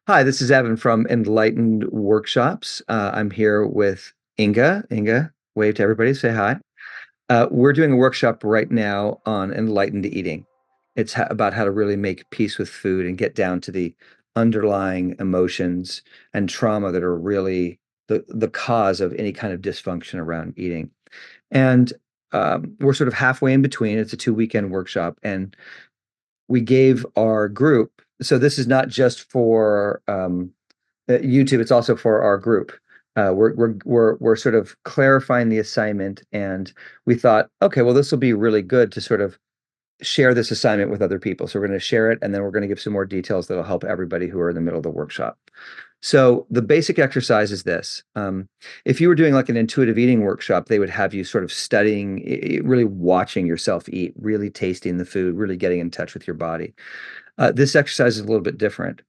Hi, this is Evan from Enlightened Workshops. I'm here with Inga. Inga, wave to everybody, say hi. We're doing a workshop right now on enlightened eating. It's about how to really make peace with food and get down to the underlying emotions and trauma that are really the cause of any kind of dysfunction around eating. And we're sort of halfway in between. It's a 2 weekend workshop, and we gave our group. So this is not just for YouTube, it's also for our group. We're sort of clarifying the assignment, and we thought, okay, well, this will be really good to sort of share this assignment with other people. So we're going to share it, and then we're going to give some more details that'll help everybody who are in the middle of the workshop. So the basic exercise is this. If you were doing like an intuitive eating workshop, they would have you sort of studying, really watching yourself eat, really tasting the food, really getting in touch with your body. This exercise is a little bit different.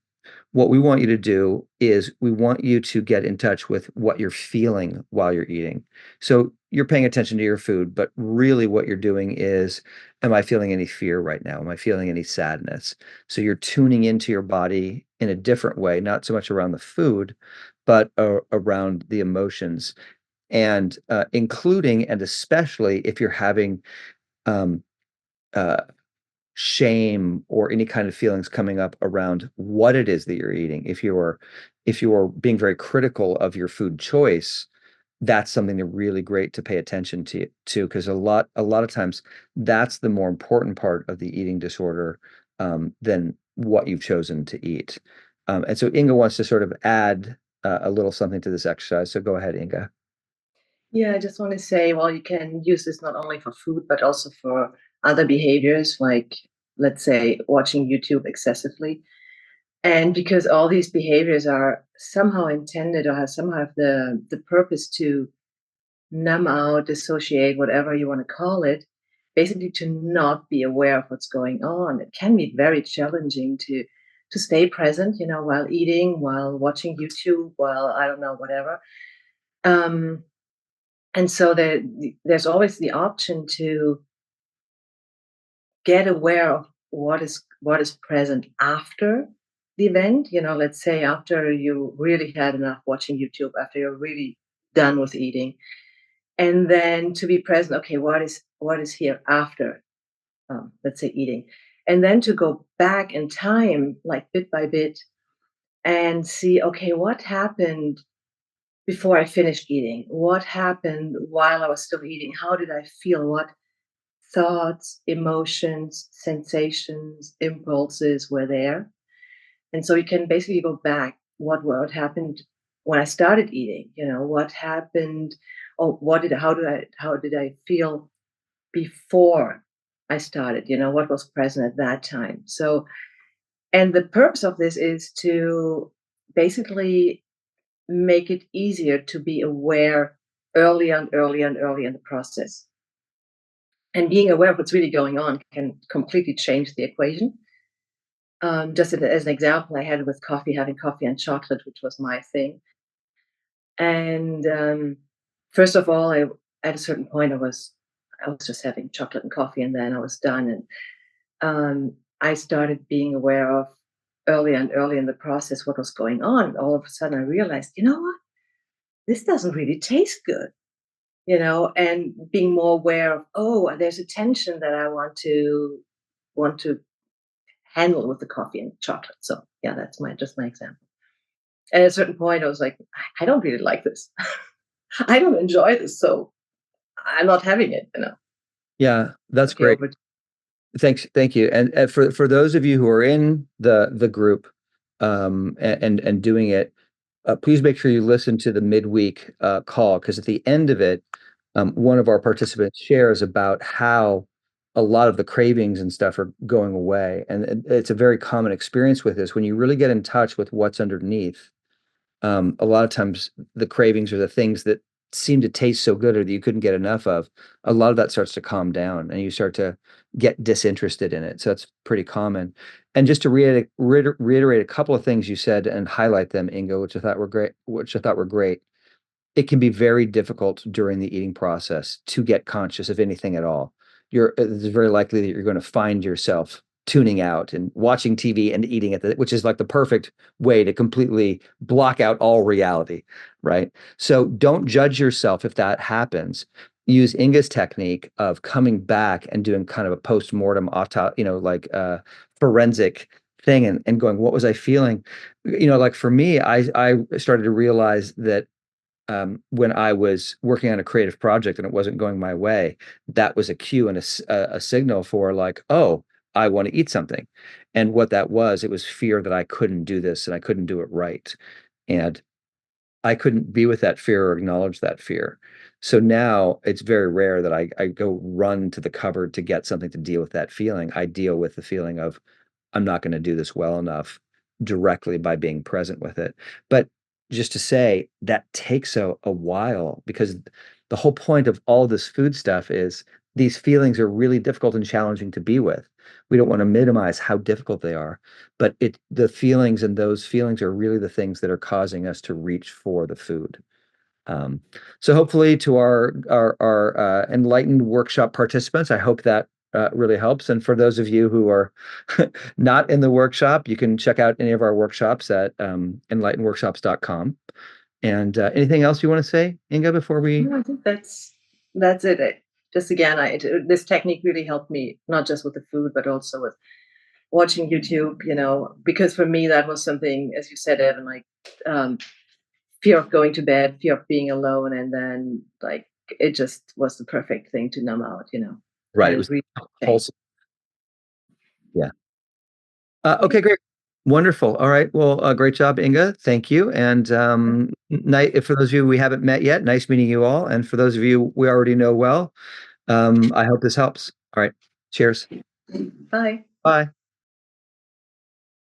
What we want you to do is we want you to get in touch with what you're feeling while you're eating. So you're paying attention to your food, but really what you're doing is, am I feeling any fear right now? Am I feeling any sadness? So you're tuning into your body in a different way, not so much around the food, but around the emotions, and including and especially if you're having um, uh, shame or any kind of feelings coming up around what it is that you're eating. If you're being very critical of your food choice, that's something that really great to pay attention to because a lot of times that's the more important part of the eating disorder than what you've chosen to eat. And so Inga wants to sort of add a little something to this exercise. So go ahead, Inga. Yeah, I just want to say, well, you can use this not only for food, but also for other behaviors, like, let's say, watching YouTube excessively. And because all these behaviors are somehow intended or have somehow have the purpose to numb out, dissociate, whatever you want to call it, basically to not be aware of what's going on. It can be very challenging to stay present, while eating, while watching YouTube, while I don't know, whatever. Um, And so there's always the option to get aware of what is present after the event. Let's say after you really had enough watching YouTube, after you're really done with eating, and then to be present. Okay, what is here after? Let's say eating, and then to go back in time, like bit by bit, and see. Okay, what happened before I finished eating? What happened while I was still eating? How did I feel? What thoughts, emotions, sensations, impulses were there. And so you can basically go back. What happened when I started eating? What happened? Or how did I feel before I started? What was present at that time? So, and the purpose of this is to basically make it easier to be aware early and early and early in the process. And being aware of what's really going on can completely change the equation. Just as an example, I had it with coffee, having coffee and chocolate, which was my thing. And first of all, at a certain point, I was just having chocolate and coffee, and then I was done. And I started being aware of early and early in the process what was going on. And all of a sudden, I realized, you know what? This doesn't really taste good. And being more aware of, oh, there's a tension that I want to handle with the coffee and chocolate. So yeah, that's my example. And at a certain point, I was like, I don't really like this. I don't enjoy this, so I'm not having it. Yeah, that's Okay, great. over. Thank you. And for those of you who are in the group and doing it, please make sure you listen to the midweek call because at the end of it, one of our participants shares about how a lot of the cravings and stuff are going away, and it's a very common experience with this. When you really get in touch with what's underneath, a lot of times the cravings or the things that seem to taste so good or that you couldn't get enough of, a lot of that starts to calm down and you start to get disinterested in it. So that's pretty common. And just to reiterate a couple of things you said and highlight them, Ingo, which I thought were great. It can be very difficult during the eating process to get conscious of anything at all. It's very likely that you're going to find yourself tuning out and watching TV and eating it, which is like the perfect way to completely block out all reality, right? So don't judge yourself if that happens. Use Inga's technique of coming back and doing kind of a post-mortem auto, like forensic thing and going, what was I feeling? Like for me, I started to realize that when I was working on a creative project and it wasn't going my way, that was a cue and a signal for like, oh, I want to eat something. And what that was, it was fear that I couldn't do this and I couldn't do it right. And I couldn't be with that fear or acknowledge that fear. So now it's very rare that I go run to the cupboard to get something to deal with that feeling. I deal with the feeling of I'm not going to do this well enough directly by being present with it. But just to say that takes a while because the whole point of all this food stuff is these feelings are really difficult and challenging to be with. We don't want to minimize how difficult they are, but the feelings and those feelings are really the things that are causing us to reach for the food. Um, so hopefully to our enlightened workshop participants, I hope that really helps. And for those of you who are not in the workshop, you can check out any of our workshops at enlightenedworkshops.com. And anything else you want to say, Inga, before we? No, I think that's it. Just again, this technique really helped me not just with the food, but also with watching YouTube. Because for me that was something, as you said, Evan, like um, fear of going to bed, fear of being alone, and then like it just was the perfect thing to numb out. Right, it And was really change. wholesome. Yeah. Okay. Okay, great. Wonderful. All right. Well, great job, Inga. Thank you. And night for those of you we haven't met yet, nice meeting you all. And for those of you we already know well, I hope this helps. All right. Cheers. Bye. Bye.